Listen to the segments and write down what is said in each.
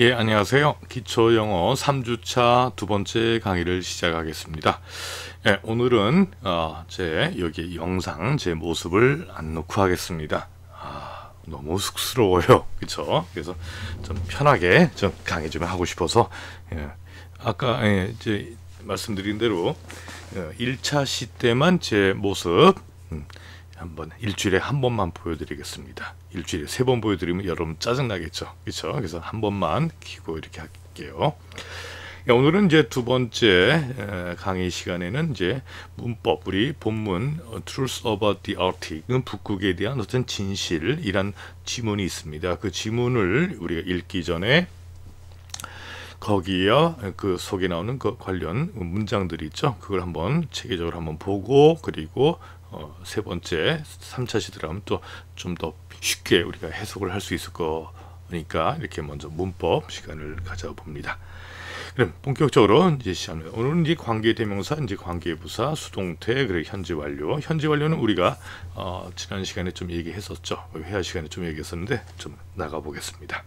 예, 안녕하세요. 기초영어 3주차 두 번째 강의를 시작하겠습니다. 예, 오늘은 제 여기 영상 제 모습을 안 넣고 하겠습니다. 너무 쑥스러워요. 그쵸? 그래서 좀 편하게 좀 강의 좀 하고 싶어서 아까 이제 말씀드린 대로 1차 시 때만 제 모습 한번 일주일에 한 번만 보여드리겠습니다. 일주일에 3번 보여드리면 여러분 짜증나겠죠, 그렇죠? 그래서 한 번만 키고 이렇게 할게요. 오늘은 이제 두 번째 강의 시간에는 이제 문법, 우리 본문 Truth about the Arctic은 북극에 대한 어떤 진실이란 지문이 있습니다. 그 지문을 우리가 읽기 전에 거기에 그 속에 나오는 그 관련 문장들이 있죠. 그걸 한번 체계적으로 한번 보고, 그리고 세 번째 3차 시 들어가면 또 좀 더 쉽게 우리가 해석을 할 수 있을 거니까 이렇게 먼저 문법 시간을 가져봅니다. 그럼 본격적으로 이제 시작합니다. 오늘은 이제 관계대명사, 이제 관계부사, 수동태, 그리고 현재 완료. 현재 완료는 우리가 지난 시간에 좀 얘기했었죠. 회화 시간에 좀 얘기했었는데 좀 나가 보겠습니다.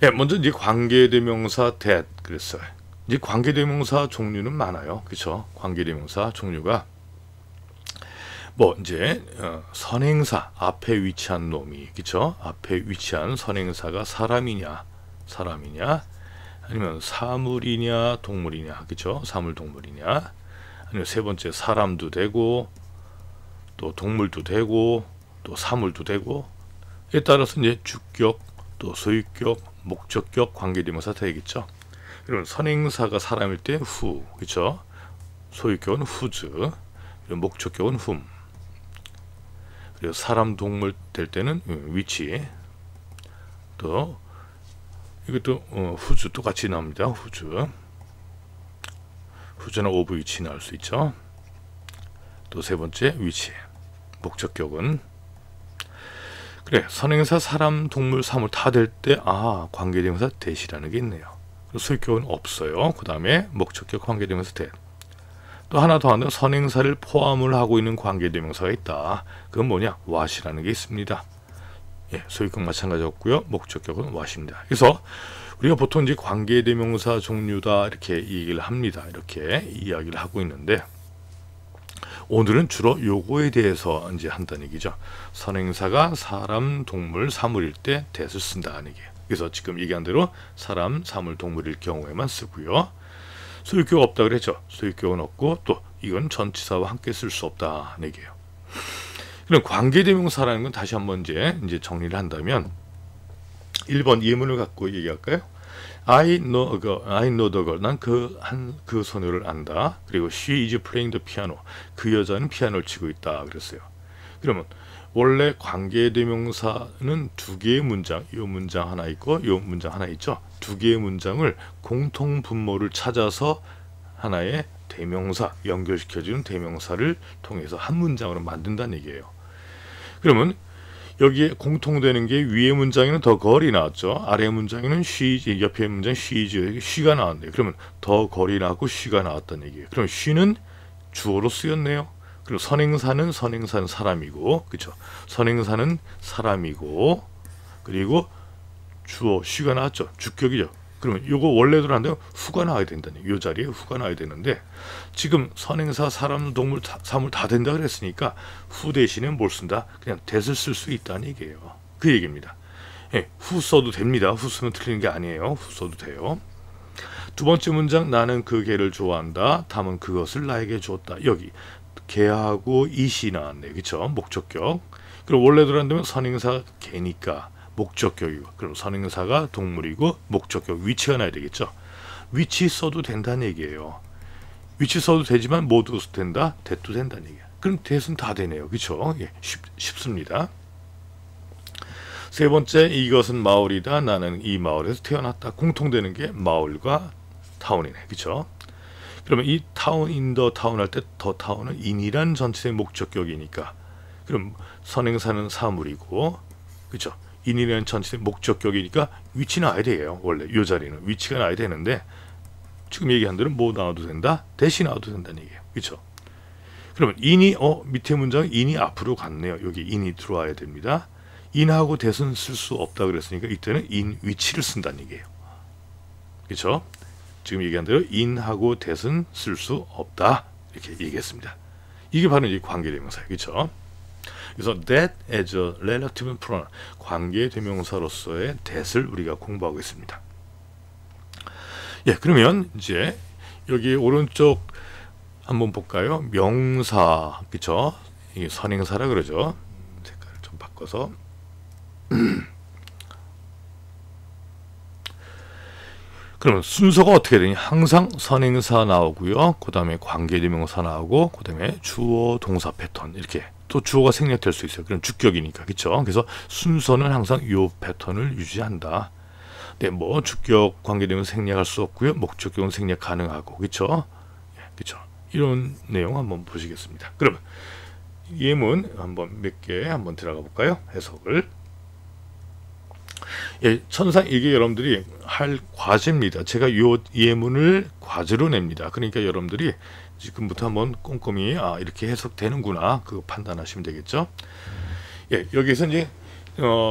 예, 먼저 이제 관계대명사 that 그랬어요. 이제 관계대명사 종류는 많아요. 그렇죠? 관계대명사 종류가 뭐 이제 선행사 앞에 위치한 놈이, 그렇죠? 앞에 위치한 선행사가 사람이냐 아니면 사물이냐 동물이냐, 그렇죠? 사물 동물이냐, 아니면 세 번째 사람도 되고 또 동물도 되고 또 사물도 되고, 에 따라서 이제 주격 또 소유격 목적격 관계대명사 되겠죠. 그러면 선행사가 사람일 때 who, 그렇죠? 소유격은 whose, 목적격은 whom, 그리고 사람 동물 될 때는 which, 또 이것도 whose 똑같이 나옵니다. whose나 of which 나올 수 있죠. 또 세 번째 which, 목적격은 그래, 선행사 사람 동물 사물 다 될 때 관계대명사 that이라는 게 있네요. 소유격은 없어요. 그 다음에 목적격 관계대명사 that. 또 하나 더 하는 선행사를 포함을 하고 있는 관계대명사가 있다. 그건 뭐냐? what이라는 게 있습니다. 예, 소유격 마찬가지였고요. 목적격은 what입니다. 그래서 우리가 보통 이제 관계대명사 종류다 이렇게 얘기를 합니다. 이렇게 이야기를 하고 있는데 오늘은 주로 요거에 대해서 이제 한다는 얘기죠. 선행사가 사람, 동물, 사물일 때 that을 쓴다는 얘기예요. 그래서 지금 얘기한 대로 사람, 사물, 동물일 경우에만 쓰고요. 소유격 없다 그랬죠. 소유격은 없고 또 이건 전치사와 함께 쓸 수 없다는 얘기예요. 그럼 관계대명사라는 건 다시 한번 이제 정리를 한다면 1번 예문을 갖고 얘기할까요? I know the girl. 난 그 소녀를 안다. 그리고 she is playing the piano. 그 여자는 피아노를 치고 있다. 그랬어요. 그러면 원래 관계대명사는 두 개의 문장, 이 문장 하나 있고 이 문장 하나 있죠. 두 개의 문장을 공통 분모를 찾아서 하나의 대명사, 연결시켜주는 대명사를 통해서 한 문장으로 만든다는 얘기예요. 그러면 여기에 공통되는 게 위의 문장에는 더 걸이 나왔죠. 아래 문장에는 she, 옆에 문장 she가 나왔네요. 그러면 더 걸이 나왔고 she가 나왔다는 얘기예요. 그럼 she는 주어로 쓰였네요. 그리고 선행사는 사람이고, 그렇죠? 선행사는 사람이고, 그리고 주어 she가 나왔죠. 주격이죠. 그러면 이거 원래대로 한다면 who가 나와야 된다는 이 자리에 who가 나와야 되는데 지금 선행사 사람 동물 사물 다 된다 그랬으니까 who 대신에 뭘 쓴다? 그냥 that을 쓸 수 있다는 얘기예요. 그 얘기입니다. 예, who 써도 됩니다. who 쓰면 틀리는 게 아니에요. who 써도 돼요. 두 번째 문장 나는 그 개를 좋아한다. 다음은 그것을 나에게 줬다. 여기 개하고 it이 나왔네요. 그렇죠? 목적격. 그리고 원래대로 한다면 선행사 개니까 목적격이고, 그럼 선행사가 동물이고 목적격 위치가 나야 되겠죠. 위치 써도 된다는 얘기예요. 위치 써도 되지만 모두 된다, that도 된다는 얘기예요. 그럼 that은 다 되네요. 그렇죠? 예, 쉽습니다. 세 번째, 이것은 마을이다. 나는 이 마을에서 태어났다. 공통되는 게 마을과 타운이네. 그렇죠? 그러면 이 타운, 인더 타운 할 때 더 타운은 in이란 전체의 목적격이니까 그럼 선행사는 사물이고, 그렇죠? 인이라는 전체의 목적격이니까 위치는 나야 돼요. 원래 이 자리는 위치가 나야 되는데 지금 얘기한 대로 뭐 나와도 된다? 대신 나와도 된다는 얘기예요. 그렇죠? 그러면 인이 밑에 문장은 인이 앞으로 갔네요. 여기 인이 들어와야 됩니다. in하고 that은 쓸 수 없다 그랬으니까 이때는 in which를 쓴다는 얘기예요. 그렇죠? 지금 얘기한 대로 in하고 that은 쓸 수 없다 이렇게 얘기했습니다. 이게 바로 이 관계대명사예요. 그렇죠? 그래서 that as a relative pronoun, 관계대명사로서의 that을 우리가 공부하고 있습니다. 예, 그러면 이제 여기 오른쪽 한번 볼까요? 명사, 그렇죠? 이게 선행사라 그러죠. 색깔을 좀 바꿔서 그러면 순서가 어떻게 되냐? 항상 선행사 나오고요. 그 다음에 관계대명사 나오고, 그 다음에 주어, 동사 패턴 이렇게. 또 주어가 생략될 수 있어요. 그럼 주격이니까, 그렇죠? 그래서 순서는 항상 이 패턴을 유지한다. 네, 뭐 주격, 관계대명사 생략할 수 없고요. 목적격은 생략 가능하고, 그렇죠? 예, 그렇죠? 이런 내용 한번 보시겠습니다. 그러면 예문 한번 몇 개 한번 들어가 볼까요? 해석을. 예, 천상 이게 여러분들이 할 과제입니다. 제가 이 예문을 과제로 냅니다. 그러니까 여러분들이 지금부터 한번 꼼꼼히 이렇게 해석되는구나 그거 판단하시면 되겠죠. 예, 여기서 이제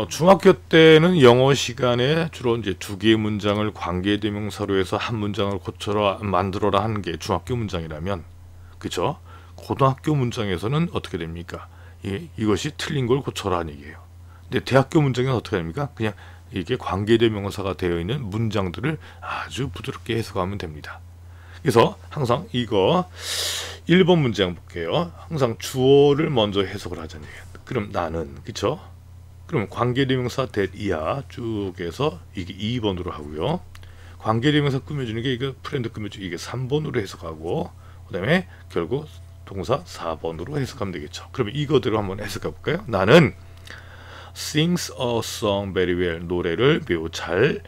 중학교 때는 영어 시간에 주로 이제 두 개의 문장을 관계대명사로 해서 한 문장을 고쳐라 만들어라 하는 게 중학교 문장이라면, 그죠? 고등학교 문장에서는 어떻게 됩니까? 이것이 틀린 걸 고쳐라 하는 얘기예요. 근데 대학교 문장은 어떻게 됩니까? 그냥 이게 관계대명사가 되어 있는 문장들을 아주 부드럽게 해석하면 됩니다. 그래서 항상 이거 1번 문장 볼게요. 항상 주어를 먼저 해석을 하자는 얘기예요. 그럼 나는, 그쵸? 그럼 관계대명사 that 이하 쭉 해서 이게 2번으로 하고요. 관계대명사 꾸며주는 게 이거 프렌드 꾸며주는 이게 3번으로 해석하고, 그 다음에 결국 동사 4번으로 해석하면 되겠죠. 그러면 이거대로 한번 해석해 볼까요? 나는 sings a song very well, 노래를 매우 잘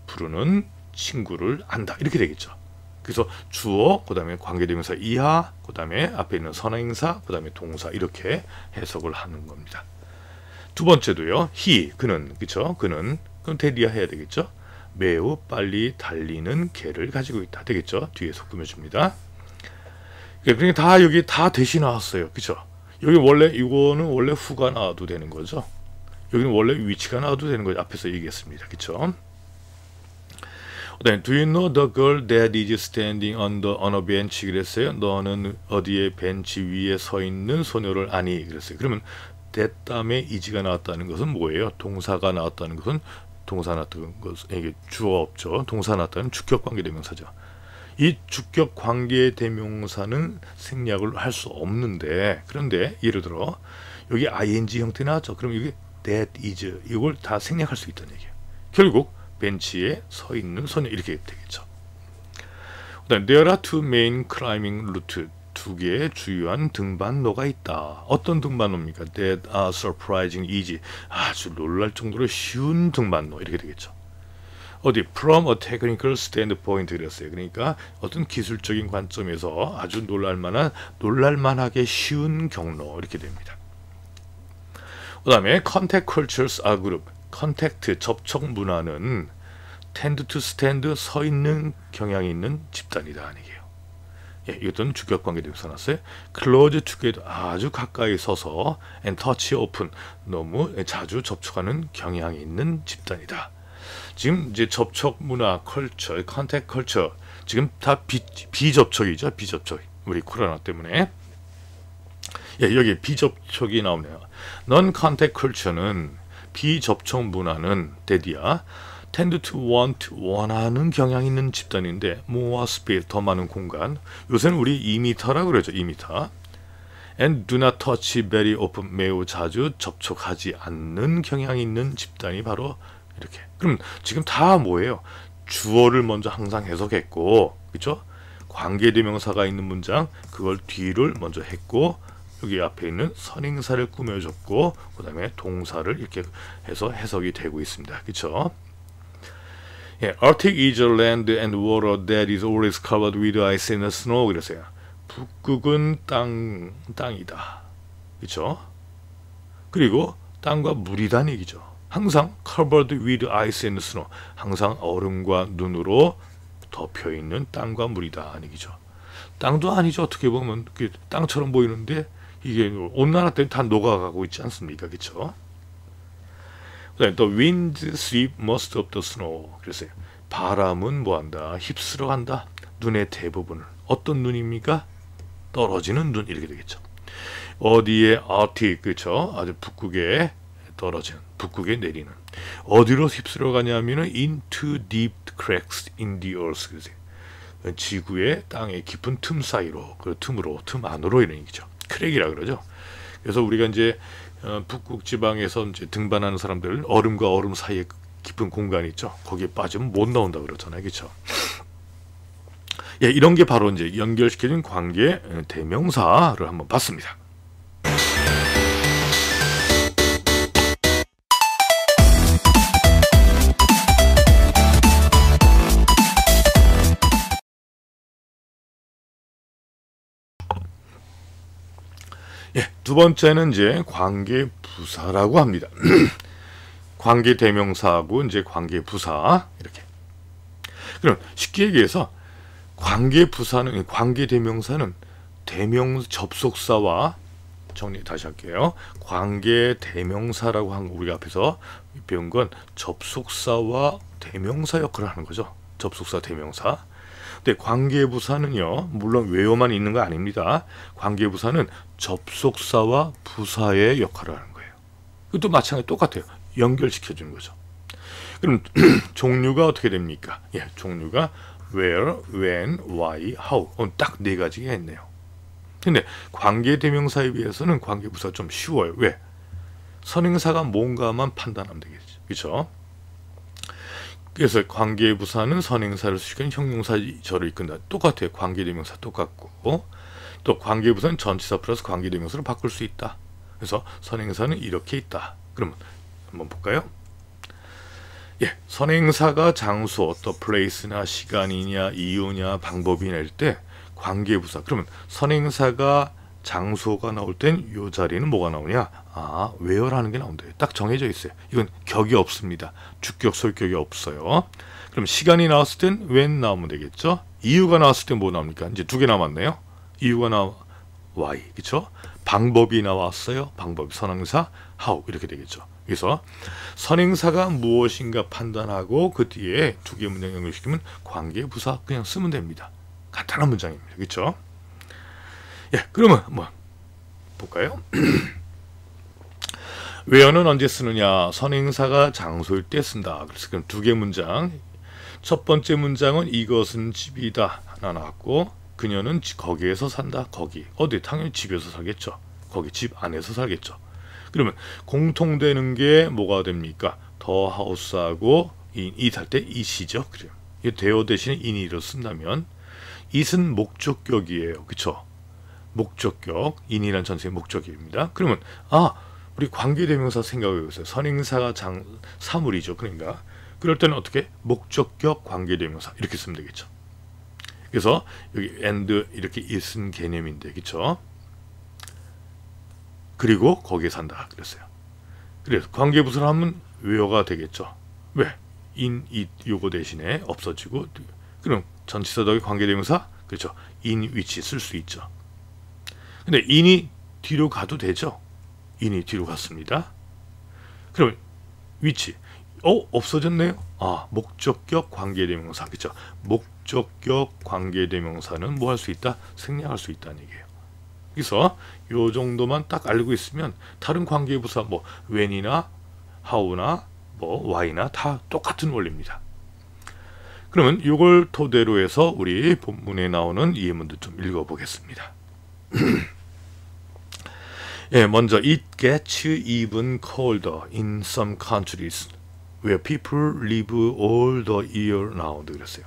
부르는 친구를 안다 이렇게 되겠죠. 그래서 주어, 그 다음에 관계대명사 이하, 그 다음에 앞에 있는 선행사, 그 다음에 동사 이렇게 해석을 하는 겁니다. 두 번째도요. he, 그는, 그쵸? 그는, 그럼 대리야 해야 되겠죠? 매우 빨리 달리는 개를 가지고 있다 되겠죠? 뒤에서 꾸며줍니다. 그러니까 다 여기 다 대시 나왔어요. 그쵸? 여기 원래 이거는 원래 후가 나와도 되는 거죠. 여기는 원래 위치가 나와도 되는 거죠. 앞에서 얘기했습니다. 그쵸? Do you know the girl that is standing on a bench? 그랬어요. 너는 어디에 벤치 위에 서 있는 소녀를 아니? 그랬어요. 그러면 that 다음에 is가 나왔다는 것은 뭐예요? 동사가 나왔다는 것은 동사 나왔다는 것은 이게 주어 없죠. 동사 나왔다는 주격 관계대명사죠. 이 주격 관계대명사는 생략을 할 수 없는데, 그런데 예를 들어 여기 ing 형태 나왔죠. 그럼 여기 that is 이걸 다 생략할 수 있다는 얘기예요. 결국 벤치에 서 있는 소녀 이렇게 되겠죠. 그다음 there are two main climbing routes, 두 개의 주요한 등반로가 있다. 어떤 등반로입니까? That are surprising easy, 아주 놀랄 정도로 쉬운 등반로 이렇게 되겠죠. 어디 from a technical standpoint 그랬어요. 그러니까 어떤 기술적인 관점에서 아주 놀랄만하게 쉬운 경로 이렇게 됩니다. 그 다음에 contact cultures are group, 컨택트 접촉 문화는 tend to stand 서 있는 경향이 있는 집단이다 하는 얘기예요. 예, 이것도 주격 관계대명사 나왔어요. close together 아주 가까이 서서 and touch open 너무 자주 접촉하는 경향이 있는 집단이다. 지금 이제 접촉 문화, 컬처, 컨택 컬처 지금 다 비접촉이죠. 비접촉. 우리 코로나 때문에. 예, 여기 비접촉이 나오네요. non contact culture는 비접촉 문화는 데디아 tend to want 원하는 경향이 있는 집단인데 more space 더 많은 공간. 요새는 우리 2m라고 그러죠. 2m. and do not touch very often 매우 자주 접촉하지 않는 경향이 있는 집단이 바로 이렇게. 그럼 지금 다 뭐예요? 주어를 먼저 항상 해석했고, 그렇죠? 관계대명사가 있는 문장 그걸 뒤를 먼저 했고, 여기 앞에 있는 선행사를 꾸며줬고, 그 다음에 동사를 이렇게 해서 해석이 되고 있습니다. 그렇죠? 예, Arctic is a land and water that is always covered with ice and snow. 그랬어요. 북극은 땅이다. 그렇죠? 그리고 땅과 물이다는 얘기죠. 항상 covered with ice and snow. 항상 얼음과 눈으로 덮여 있는 땅과 물이다 하는 얘기죠. 땅도 아니죠. 어떻게 보면 땅처럼 보이는데 이게 온난화 때문에 다 녹아가고 있지 않습니까? 그렇죠? 그다음에 The wind sweep most of the snow. 그랬어요. 바람은 뭐한다? 휩쓸어 간다. 눈의 대부분을. 어떤 눈입니까? 떨어지는 눈 이렇게 되겠죠. 어디에 Arctic, 그렇죠? 아주 북극에 떨어지는, 북극에 내리는. 어디로 휩쓸어 가냐면은 into deep cracks in the earth. 그러세요. 지구의 땅의 깊은 틈 사이로, 그 틈으로, 틈 안으로 이런 얘기죠. 크랙이라 그러죠. 그래서 우리가 이제 북극 지방에서 이제 등반하는 사람들 얼음과 얼음 사이에 깊은 공간이 있죠. 거기에 빠지면 못 나온다 그러잖아요, 그렇죠? 예, 이런 게 바로 이제 연결시켜진 관계 대명사를 한번 봤습니다. 예, 두 번째는 이제 관계 부사라고 합니다. 관계 대명사하고 이제 관계 부사 이렇게. 그럼 쉽게 얘기해서 관계 부사는, 관계 대명사는 대명 접속사와, 정리 다시 할게요. 관계 대명사라고 한 거 우리가 앞에서 배운 건 접속사와 대명사 역할을 하는 거죠. 접속사 대명사. 근데 관계부사는요, 물론 외워만 있는 거 아닙니다. 관계부사는 접속사와 부사의 역할을 하는 거예요. 이것도 마찬가지 똑같아요. 연결시켜주는 거죠. 그럼 종류가 어떻게 됩니까? 예, 종류가 where, when, why, how. 딱 네 가지가 있네요. 근데 관계대명사에 비해서는 관계부사 좀 쉬워요. 왜? 선행사가 뭔가만 판단하면 되겠죠. 그렇죠? 그래서 관계부사는 선행사를 수식하는 형용사절을 이끈다. 똑같아요. 관계대명사 똑같고, 또 관계부사는 전치사 플러스 관계대명사로 바꿀 수 있다. 그래서 선행사는 이렇게 있다. 그러면 한번 볼까요? 예, 선행사가 장소, 또 place나 시간이냐, 이유냐, 방법이냐 할 때 관계부사. 그러면 선행사가 장소가 나올 땐 이 자리는 뭐가 나오냐? 아, where라는 게 나온대요. 딱 정해져 있어요. 이건 격이 없습니다. 주격, 설격이 없어요. 그럼 시간이 나왔을 땐 when 나오면 되겠죠? 이유가 나왔을 땐 뭐 나옵니까? 이제 두 개 남았네요. 이유가 why, 그렇죠? 방법이 나왔어요. 방법, 선행사 how 이렇게 되겠죠. 그래서 선행사가 무엇인가 판단하고 그 뒤에 두 개 문장 연결시키면 관계부사 그냥 쓰면 됩니다. 간단한 문장입니다. 그렇죠? 예, 그러면 뭐 볼까요? where는 언제 쓰느냐? 선행사가 장소일 때 쓴다. 그래서 그럼 두 개 문장. 첫 번째 문장은 이것은 집이다. 하나 나왔고, 그녀는 거기에서 산다. 거기. 어디? 당연히 집에서 살겠죠. 거기 집 안에서 살겠죠. 그러면 공통되는 게 뭐가 됩니까? 더 하우스하고 it 할 때 it이죠. 그래요. 이 대어 대신에 in이로 쓴다면 it은 목적격이에요. 그렇죠? 목적격, in이라는 전체의 목적격입니다. 그러면 우리 관계대명사 생각해보세요. 선행사가 사물이죠. 그러니까 그럴 때는 어떻게? 목적격 관계대명사 이렇게 쓰면 되겠죠. 그래서 여기 and 이렇게 it은 개념인데, 그렇죠? 그리고 거기에 산다 그랬어요. 그래서 관계부사를 하면 where가 되겠죠. 왜? in, it 요거 대신에 없어지고, 그럼 전치사 더하기 관계대명사, 그렇죠? in which 쓸 수 있죠. 근데 in이 뒤로 가도 되죠. in이 뒤로 갔습니다. 그럼 which 없어졌네요. 목적격 관계대명사, 그렇죠? 목적격 관계대명사는 뭐 할 수 있다? 생략할 수 있다는 얘기예요. 그래서 요 정도만 딱 알고 있으면 다른 관계부사 뭐 when이나 how나 뭐 why나 다 똑같은 원리입니다. 그러면 이걸 토대로 해서 우리 본문에 나오는 예문들 좀 읽어보겠습니다. 예, 먼저 it gets even colder in some countries where people live all the year round. 그랬어요.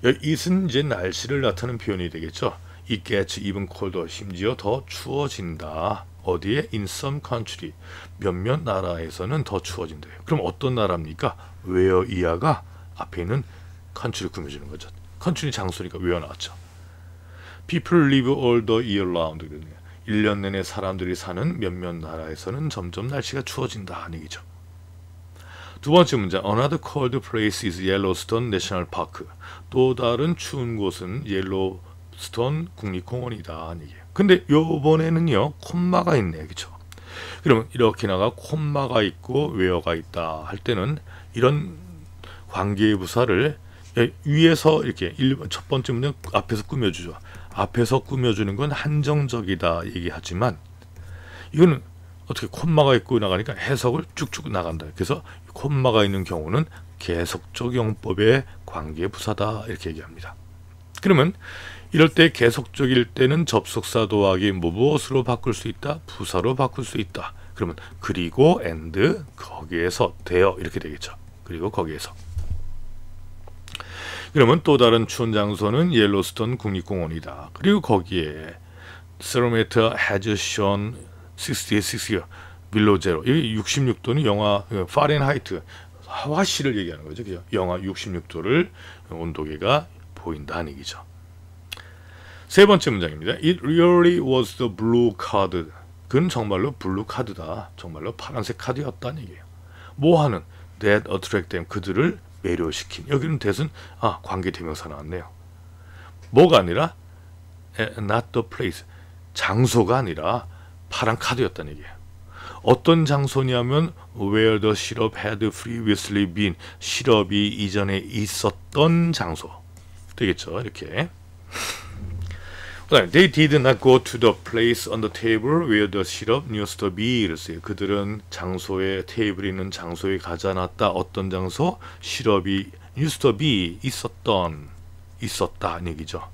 it은 이제 날씨를 나타내는 표현이 되겠죠. It gets even colder. 심지어 더 추워진다. 어디에? In some country. 몇몇 나라에서는 더 추워진대요. 그럼 어떤 나라입니까? where 이하가 앞에 있는 country를 꾸며주는 거죠. country 장소니까 where 나왔죠. People live all the year round. 1년 내내 사람들이 사는 몇몇 나라에서는 점점 날씨가 추워진다 하는 얘기죠. 두 번째 문장. Another cold place is Yellowstone National Park. 또 다른 추운 곳은 옐로스톤 국립공원이다 하는 얘기예요. 근데 요번에는요 콤마가 있네요. 그렇죠? 그러면 이렇게 나가 콤마가 있고 where가 있다 할 때는 이런 관계의 부사를 위에서 이렇게 첫 번째 문장 앞에서 꾸며주죠. 앞에서 꾸며주는 건 한정적이다 얘기하지만 이거는 어떻게 콤마가 있고 나가니까 해석을 쭉쭉 나간다. 그래서 콤마가 있는 경우는 계속적 용법의 관계 부사다 이렇게 얘기합니다. 그러면 이럴 때 계속적일 때는 접속사 도하기 무엇으로 바꿀 수 있다? 부사로 바꿀 수 있다. 그러면 그리고 and 거기에서 되어 이렇게 되겠죠. 그리고 거기에서. 그러면 또 다른 추운 장소는 옐로스톤 국립공원이다. 그리고 거기에 thermometer has shown 66 below zero. 이게 66도는 영하 파렌하이트 화씨를 얘기하는 거죠. 그죠? 영하 66도를 온도계가 보인다는 얘기죠. 세 번째 문장입니다. It really was the blue card. 그건 정말로 블루 카드다. 정말로 파란색 카드였다는 얘기예요. 뭐 하는? That attract them. 그들을 매료시킨. 여기는 that은 관계 대명사 나왔네요. 뭐가 아니라 not the place. 장소가 아니라 파란 카드였다는 얘기예요. 어떤 장소냐면 where the syrup had previously been. 시럽이 이전에 있었던 장소. 되겠죠. 이렇게. They did not go to the place on the table where the syrup used to be. 이랬어요. 그들은 장소에 테이블이 있는 장소에 가지 않았다. 어떤 장소? 시럽이 used to be 있었다는 얘기죠.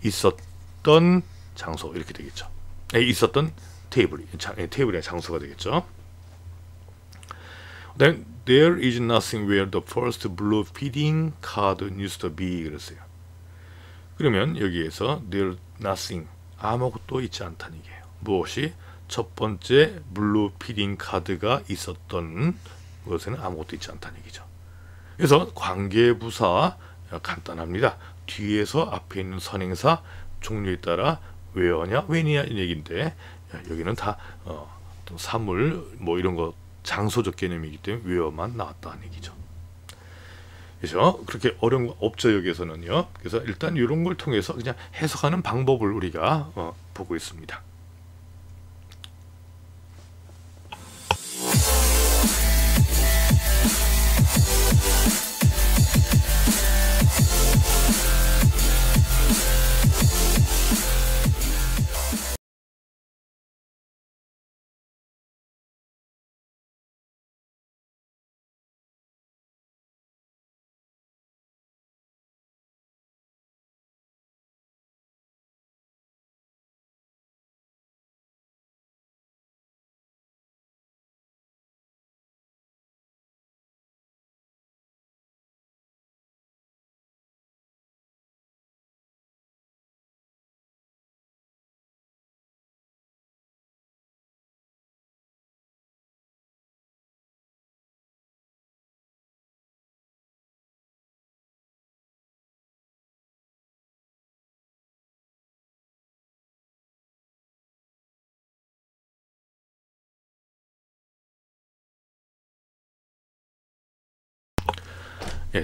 있었던 장소 이렇게 되겠죠. 있었던 테이블의 장소가 되겠죠. Then there is nothing where the first blue feeding card used to be. 그랬어요. 그러면 여기에서 there nothing 아무것도 있지 않다는 얘기예요. 무엇이? 첫 번째 블루 피딩 카드가 있었던 것에는 아무것도 있지 않다는 얘기죠. 그래서 관계부사 간단합니다. 뒤에서 앞에 있는 선행사 종류에 따라 where냐 when이냐 이 얘기인데 여기는 다 사물 뭐 이런 거 장소적 개념이기 때문에 where만 나왔다는 얘기죠. 그래서 그렇게 어려운 거 없죠 여기에서는요. 그래서 일단 이런 걸 통해서 그냥 해석하는 방법을 우리가 보고 있습니다.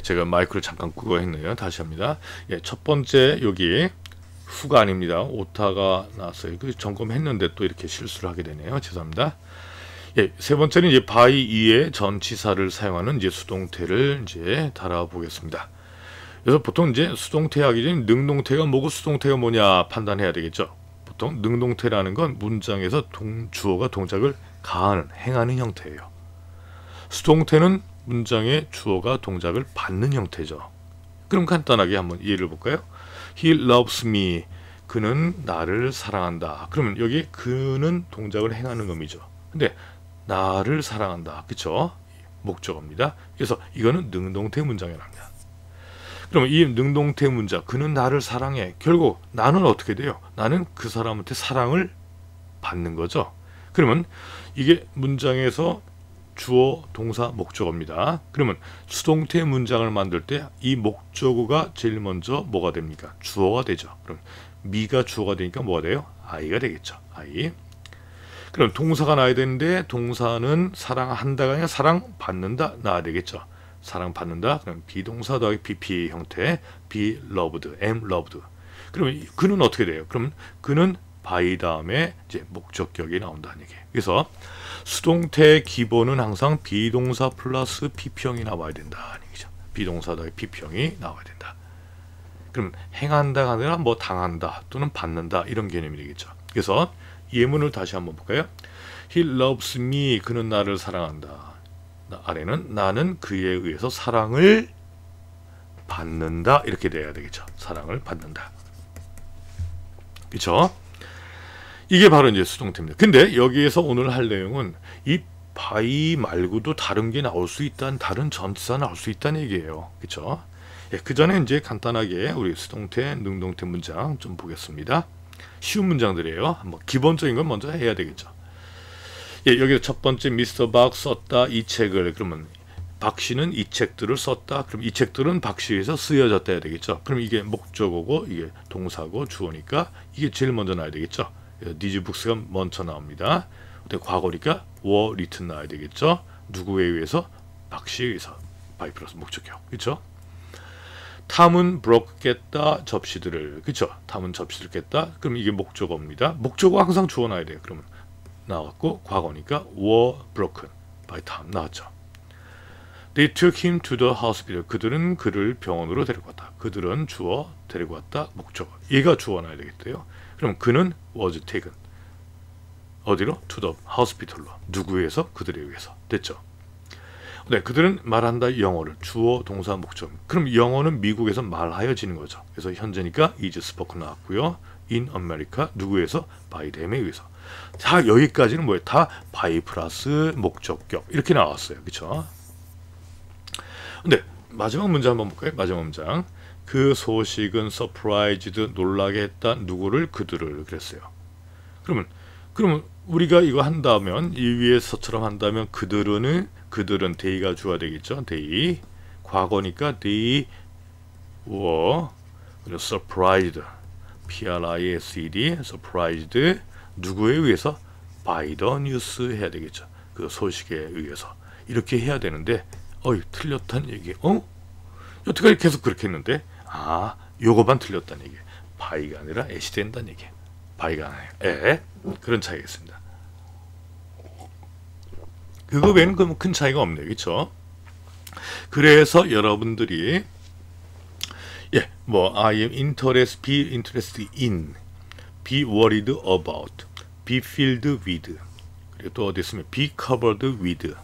제가 마이크를 잠깐 끄고 했네요. 다시 합니다. 첫 번째 여기 후가 아닙니다. 오타가 나왔어요. 그 점검했는데 또 이렇게 실수를 하게 되네요. 죄송합니다. 세 번째는 이제 by 이에 전치사를 사용하는 이제 수동태를 이제 달아보겠습니다. 그래서 보통 이제 수동태 하기 전에 능동태가 뭐고 수동태가 뭐냐 판단해야 되겠죠. 보통 능동태라는 건 문장에서 주어가 동작을 가하는 행하는 형태예요. 수동태는 문장의 주어가 동작을 받는 형태죠. 그럼 간단하게 한번 이해를 볼까요? He loves me. 그는 나를 사랑한다. 그러면 여기 그는 동작을 행하는 의미죠. 근데 나를 사랑한다. 그쵸? 목적어입니다. 그래서 이거는 능동태 문장에 납니다. 그러면 이 능동태 문장 그는 나를 사랑해. 결국 나는 어떻게 돼요? 나는 그 사람한테 사랑을 받는 거죠. 그러면 이게 문장에서 주어, 동사, 목적어입니다. 그러면 수동태 문장을 만들 때 이 목적어가 제일 먼저 뭐가 됩니까? 주어가 되죠. 그럼 me가 주어가 되니까 뭐가 돼요? I가 되겠죠. I. 그럼 동사가 나야 되는데 동사는 사랑한다가 아니라 사랑받는다 나야 되겠죠. 사랑받는다. 그럼 비동사 더하기 PP 형태 be loved, am loved. 그러면 그는 어떻게 돼요? 그럼 그는 by 다음에 이제 목적격이 나온다는 얘기예요. 그래서 수동태의 기본은 항상 비동사 플러스 PP형이 나와야 된다는 얘기죠. 비동사 더하기 PP형이 나와야 된다. 그럼 행한다가 아니라 뭐 당한다 또는 받는다 이런 개념이 되겠죠. 그래서 예문을 다시 한번 볼까요? He loves me. 그는 나를 사랑한다. 아래는 나는 그에 의해서 사랑을 받는다. 이렇게 돼야 되겠죠. 사랑을 받는다. 그렇죠? 이게 바로 이제 수동태입니다. 근데 여기에서 오늘 할 내용은 이 by 말고도 다른 게 나올 수 있다는, 다른 전치사 나올 수 있다는 얘기예요. 그렇죠? 예, 그 전에 이제 간단하게 우리 수동태, 능동태 문장 좀 보겠습니다. 쉬운 문장들이에요. 한번 기본적인 건 먼저 해야 되겠죠. 예, 여기서 첫 번째 미스터 박 썼다 이 책을. 그러면 박 씨는 이 책들을 썼다. 그럼 이 책들은 박 씨에서 쓰여졌다 해야 되겠죠. 그럼 이게 목적어고 이게 동사고 주어니까 이게 제일 먼저 나와야 되겠죠. These books가 먼저 나옵니다. 근데 과거니까 were written 나와야 되겠죠. 누구에 의해서? 박 씨에 의해서. by 플러스 목적격. 그렇죠? 탐은 broke 깼다 접시들을. 그렇죠? 탐은 접시를 깼다. 그럼 이게 목적어입니다. 목적어 항상 주어 놔야 돼요. 그러면 나왔고 과거니까 were broken by Tom 나왔죠. They took him to the hospital. 그들은 그를 병원으로 데리고 왔다. 그들은 주어 데리고 왔다. 목적어. 얘가 주어 놔야 되겠대요. 그럼 그는 was taken. 어디로? To the hospital로. 누구에 의해서? 그들에 의해서. 됐죠. 네, 그들은 말한다 영어를. 주어, 동사, 목적. 그럼 영어는 미국에서 말하여지는 거죠. 그래서 현재니까 is spoken 나왔고요. In America 누구에 의해서? by them에 의해서. 자, 여기까지는 뭐예요? 다 by 플러스 목적격 이렇게 나왔어요. 그렇죠? 근데 마지막 문제 한번 볼까요? 마지막 문장. 그 소식은 surprised 놀라게 했다. 누구를? 그들을. 그랬어요. 그러면 우리가 이거 한다면 이 위에서처럼 한다면 그들은 they가 주어야 되겠죠. they 과거니까 they were surprised P-R-I-S-E-D surprised 누구에 의해서? by the news 해야 되겠죠. 그 소식에 의해서. 이렇게 해야 되는데 틀렸다는 얘기. 여태까지 계속 그렇게 했는데 요거만 틀렸다는 얘기. by가 아니라 at이 된다는 얘기. by가 아니라 그런 차이가 있습니다. 그거 외에는 큰 차이가 없네요. 그렇죠? 그래서 여러분들이 I am be interested in, be worried about, be filled with, 그리고 또 어디 있으면 be covered with,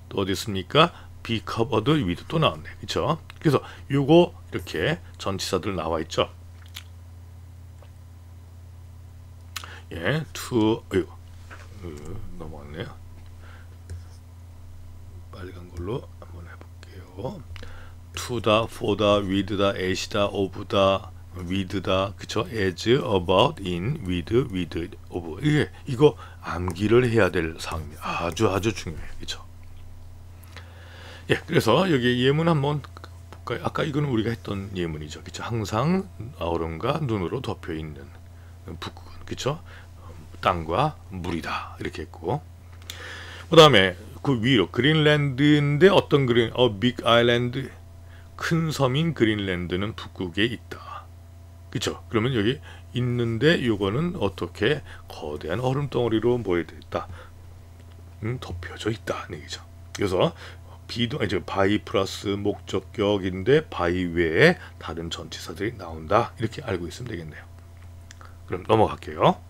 또 어디 있습니까? be covered with 또 나왔네. 그렇죠? 그래서 요거 이렇게 전치사들 나와 있죠. to 넘어갔네요. 빨간 걸로 한번 해볼게요. to다, for다, with다, at다, of다, with다, 그쵸? as, about, in, with, of. 이거 암기를 해야 될 사항입니다. 아주 중요해요. 그쵸? 그래서 여기 예문 한번 볼까요? 아까 이거는 우리가 했던 예문이죠. 그쵸? 항상 얼음과 눈으로 덮여 있는 북극은, 그쵸? 땅과 물이다. 이렇게 했고. 그 다음에 그 위로 그린랜드인데 어떤 빅 아일랜드 큰 섬인 그린랜드는 북극에 있다. 그쵸? 그러면 여기 있는데 요거는 어떻게 거대한 얼음 덩어리로 있다. 덮여져 있다. 얘기죠. 그래서 by 플러스 목적격인데 by 외에 다른 전치사들이 나온다. 이렇게 알고 있으면 되겠네요. 그럼 넘어갈게요.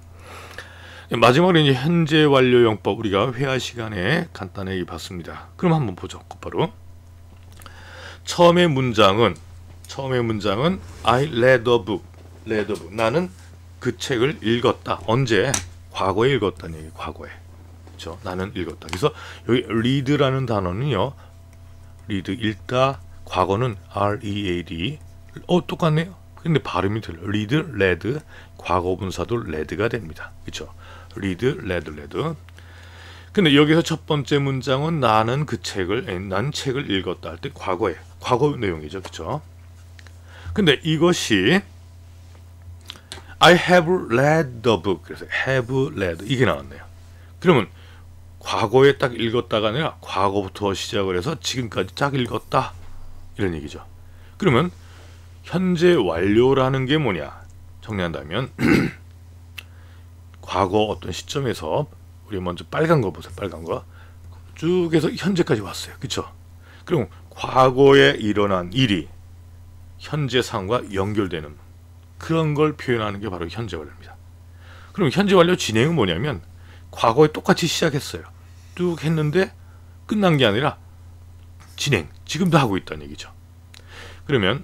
마지막으로 이제 현재 완료 용법 우리가 회화 시간에 간단하게 봤습니다. 그럼 한번 보죠. 곧바로. 처음의 문장은 I read a book. 나는 그 책을 읽었다. 언제? 과거에 읽었다는 얘기. 과거에. 그렇죠? 나는 읽었다. 그래서 여기 read라는 단어는요. read 읽다. 과거는 R-E-A-D. 똑같네요. 근데 발음이 틀려. read. 과거 분사도 read가 됩니다. 그렇죠? read. 근데 여기서 첫 번째 문장은 난 책을 읽었다 할 때 과거 내용이죠. 그렇죠? 근데 이것이 I have read the book. 그래서 have read 이게 나왔네요. 그러면 과거에 딱 읽었다가 아니라 과거부터 시작을 해서 지금까지 딱 읽었다. 이런 얘기죠. 그러면 현재 완료라는 게 뭐냐? 정리한다면 과거 어떤 시점에서 우리 먼저 빨간 거 보세요. 빨간 거 쭉 해서 현재까지 왔어요. 그쵸? 그럼 과거에 일어난 일이 현재 상황과 연결되는 그런 걸 표현하는 게 바로 현재 완료입니다. 그럼 현재 완료 진행은 뭐냐면 과거에 똑같이 시작했어요. 쭉 했는데 끝난 게 아니라 진행, 지금도 하고 있다는 얘기죠. 그러면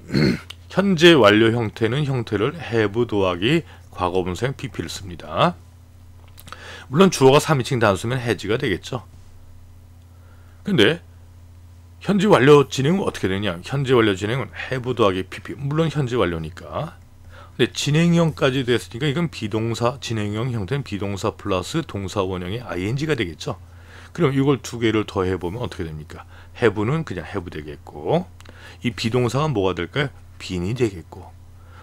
현재 완료 형태는 형태를 have 더하기 과거 분사형 pp를 씁니다. 물론 주어가 3인칭 단수면 has가 되겠죠. 근데 현재 완료 진행은 어떻게 되냐? 현재 완료 진행은 have 더하기 pp. 물론 현재 완료니까. 근데 진행형까지 됐으니까 이건 비동사, 진행형 형태는 비동사 플러스 동사 원형의 ing가 되겠죠. 그럼 이걸 두 개를 더해보면 어떻게 됩니까? have는 그냥 have 되겠고, 이 비동사가 뭐가 될까요? being이 되겠고,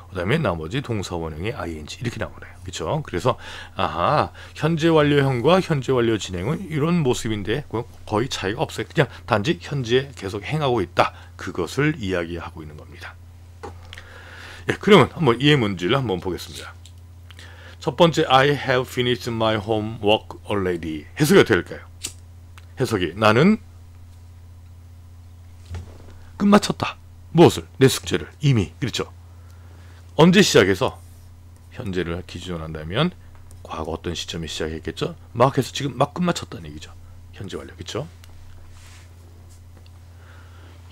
그 다음에 나머지 동사 원형의 ing 이렇게 나오네요. 그렇죠? 그래서 아하, 현재 완료형과 현재 완료 진행은 이런 모습인데 거의 차이가 없어요. 그냥 단지 현재 계속 행하고 있다. 그것을 이야기하고 있는 겁니다. 예, 그러면 한번 이해 문제를 한번 보겠습니다. 첫 번째, I have finished my homework already. 해석이 어떻게 될까요? 해석이 나는 끝마쳤다. 무엇을? 내 숙제를 이미. 그렇죠? 언제 시작해서 현재를 기준으로 한다면 과거 어떤 시점에 시작했겠죠? 막 해서 지금 막 끝마쳤다는 얘기죠. 현재 완료. 그렇죠?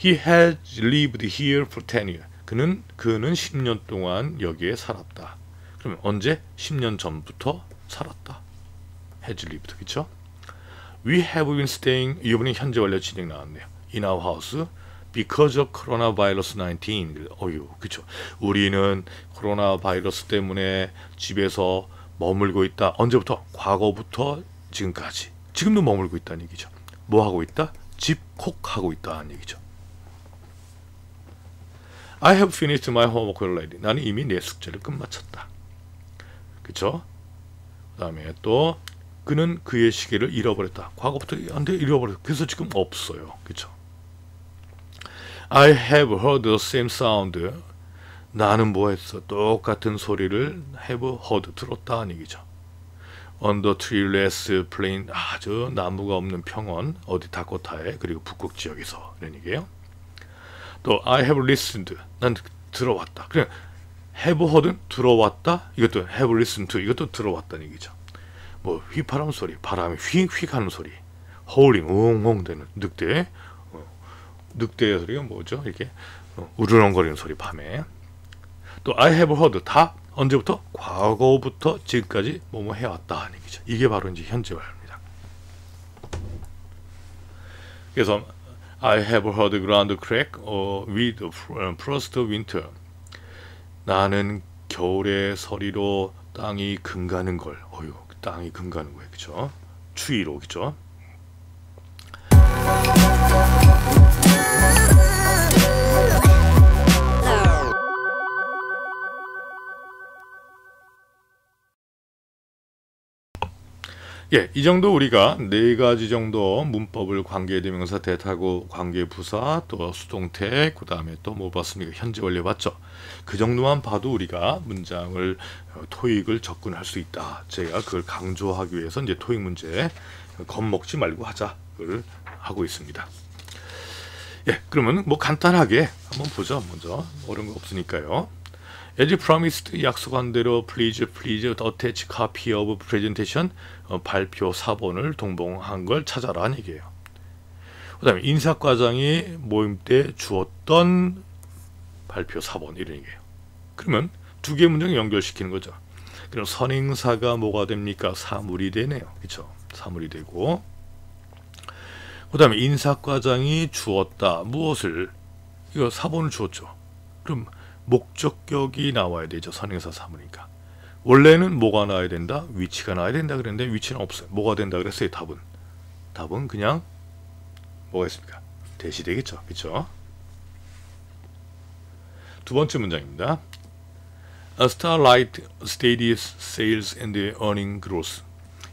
He has lived here for 10 years. 그는 10년 동안 여기에 살았다. 그러면 언제? 10년 전부터 살았다. has lived. 그렇죠? We have been staying. 이번에 현재 완료 진행 나왔네요. In our house because of coronavirus 19. 어유, 그렇죠. 우리는 코로나 바이러스 때문에 집에서 머물고 있다. 언제부터? 과거부터 지금까지. 지금도 머물고 있다는 얘기죠. 뭐 하고 있다? 집콕하고 있다는 얘기죠. I have finished my homework already. 나는 이미 내 숙제를 끝마쳤다. 그렇죠? 그다음에 또 그는 그의 시계를 잃어버렸다. 과거부터 안돼 잃어버렸다. 그래서 지금 없어요. 그렇죠? I have heard the same sound. 나는 뭐 했어? 똑같은 소리를 have heard 들었다는 얘기죠. On the treeless plain. 아주 나무가 없는 평원 어디 다코타에 그리고 북극 지역에서 이런 얘기예요. 또 I have listened. 난 들어왔다. 그냥 have heard 들어왔다. 이것도 have listened to. 이것도 들어왔다는 얘기죠. 뭐 휘파람 소리, 바람이 휙휙 하는 소리, howling 웅웅 되는 늑대. 늑대의 소리가 뭐죠? 이렇게 우르렁거리는 소리 밤에. 또 I have heard 다 언제부터? 과거부터 지금까지 뭐뭐 해왔다 하는 얘기죠. 이게 바로 이제 현재 완료입니다. 그래서 I have heard ground crack with frost winter. 나는 겨울의 서리로 땅이 금가는 걸. 어휴, 땅이 금가는 거예요. 그렇죠? 추위로. 그렇죠? 예, 이 정도 우리가 네 가지 정도 문법을 관계대명사, 대타고, 관계부사, 또 수동태, 그 다음에 또 뭐 봤습니까? 현재 완료 봤죠? 그 정도만 봐도 우리가 문장을 토익을 접근할 수 있다. 제가 그걸 강조하기 위해서 이제 토익 문제 겁먹지 말고 하자를 하고 있습니다. 예, 그러면 뭐 간단하게 한번 보죠. 먼저 어려운 거 없으니까요. As promised, 약속한 대로 please attach copy of presentation. 발표 4번을 동봉한 걸 찾아라는 얘기예요. 그 다음에 인사과장이 모임 때 주었던 발표 4번 이런 얘기예요. 그러면 두 개의 문장을 연결시키는 거죠. 그럼 선행사가 뭐가 됩니까? 사물이 되네요. 그렇죠? 사물이 되고, 그 다음에 인사과장이 주었다. 무엇을? 이거 4번을 주었죠. 그럼 목적격이 나와야 되죠. 선행사 사물이니까. 원래는 뭐가 나와야 된다? 위치가 나와야 된다 그랬는데 위치는 없어요. 뭐가 된다 그랬어요? 답은 그냥 뭐가 있습니까? 대시 되겠죠. 그렇죠? 두 번째 문장입니다. A Starlight steady sales and earning growth.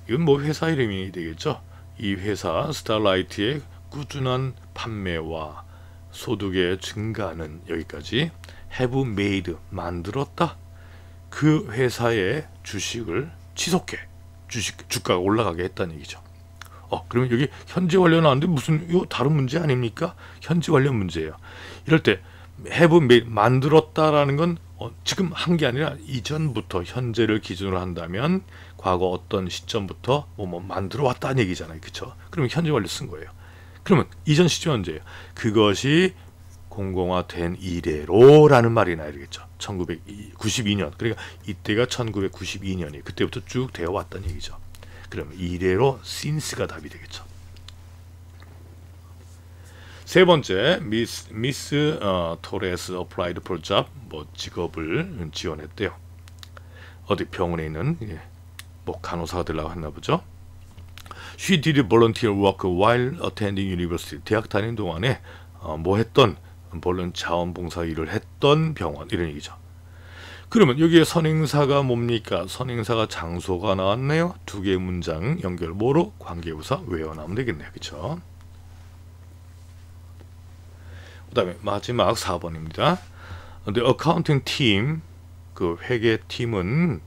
이건 뭐 회사 이름이 되겠죠. 이 회사 Starlight의 꾸준한 판매와 소득의 증가는 여기까지 have made 만들었다. 그 회사의 주식을 지속해. 주가가 올라가게 했다는 얘기죠. 그러면 여기 현재 완료 나왔는데 무슨 이거 다른 문제 아닙니까? 현재 완료 문제예요. 이럴 때 have made 만들었다라는 건 지금 한 게 아니라 이전부터 현재를 기준으로 한다면 과거 어떤 시점부터 뭐 만들어 왔다는 얘기잖아요. 그렇죠? 그러면 현재 완료 쓴 거예요. 그러면 이전 시점 언제예요? 그것이 공공화된 이래로라는 말이 나야 되겠죠. 1992년. 그러니까 이때가 1992년이 그때부터 쭉 되어 왔다는 얘기죠. 그러면 이래로 since가 답이 되겠죠. 세 번째, 미스 토레스 applied for job, 뭐 직업을 지원했대요. 어디 병원에 있는 뭐 간호사가 되려고 했나 보죠. She did volunteer work while attending university. 대학 다니는 동안에 뭐 했던 자원봉사 일을 했던 병원 이런 얘기죠. 그러면 여기에 선행사가 뭡니까? 선행사가 장소가 나왔네요. 두 개의 문장 연결 뭐로? 관계부사 외워나오면 되겠네요. 그렇죠? 그 다음에 마지막 4번입니다. The accounting team, 그 회계팀은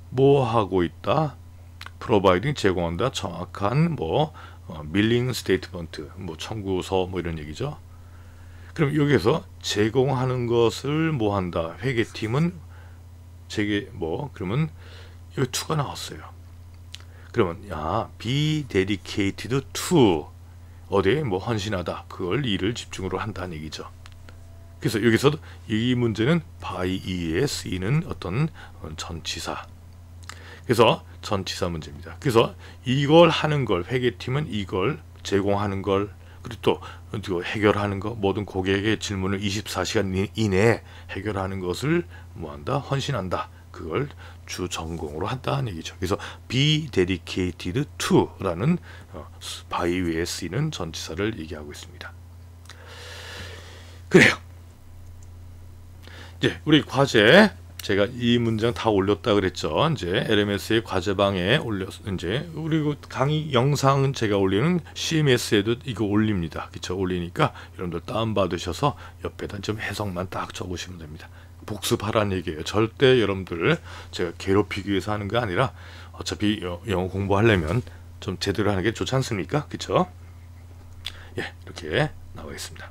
뭐 하고 있다? providing 제공한다. 정확한 billing statement, 청구서 이런 얘기죠. 그럼 여기서 제공하는 것을 뭐 한다? 회계팀은 그러면 여기 to가 나왔어요. 그러면 be dedicated to 어디에 헌신하다. 그걸 일을 집중으로 한다는 얘기죠. 그래서 여기서도 이 문제는 by e에 쓰이는 어떤 전치사. 그래서 전치사 문제입니다. 그래서 이걸 하는 걸 회계팀은 이걸 제공하는 걸 그리고 또 해결하는 거 모든 고객의 질문을 24시간 이내에 해결하는 것을 뭐한다? 헌신한다. 그걸 주 전공으로 한다는 얘기죠. 그래서 be dedicated to라는 by 위에 쓰이는 전치사를 얘기하고 있습니다. 그래요. 이제 우리 과제 제가 이 문장 다 올렸다 그랬죠. 이제 LMS의 과제방에 이제 그리고 강의 영상은 제가 올리는 CMS에도 이거 올립니다. 그쵸? 올리니까 여러분들 다운 받으셔서 옆에다 좀 해석만 딱 적으시면 됩니다. 복습하라는 얘기예요. 절대 여러분들 제가 괴롭히기 위해서 하는 게 아니라 어차피 영어 공부하려면 좀 제대로 하는 게 좋지 않습니까? 그쵸? 예, 이렇게 나와 있습니다.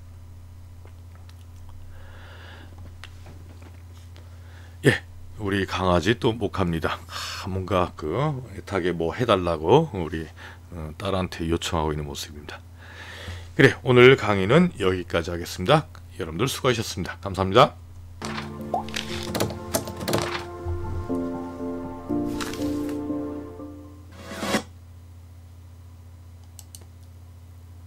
예, 우리 강아지 또 목합니다. 뭔가 애타게 뭐 해달라고 우리 딸한테 요청하고 있는 모습입니다. 그래, 오늘 강의는 여기까지 하겠습니다. 여러분들 수고하셨습니다. 감사합니다.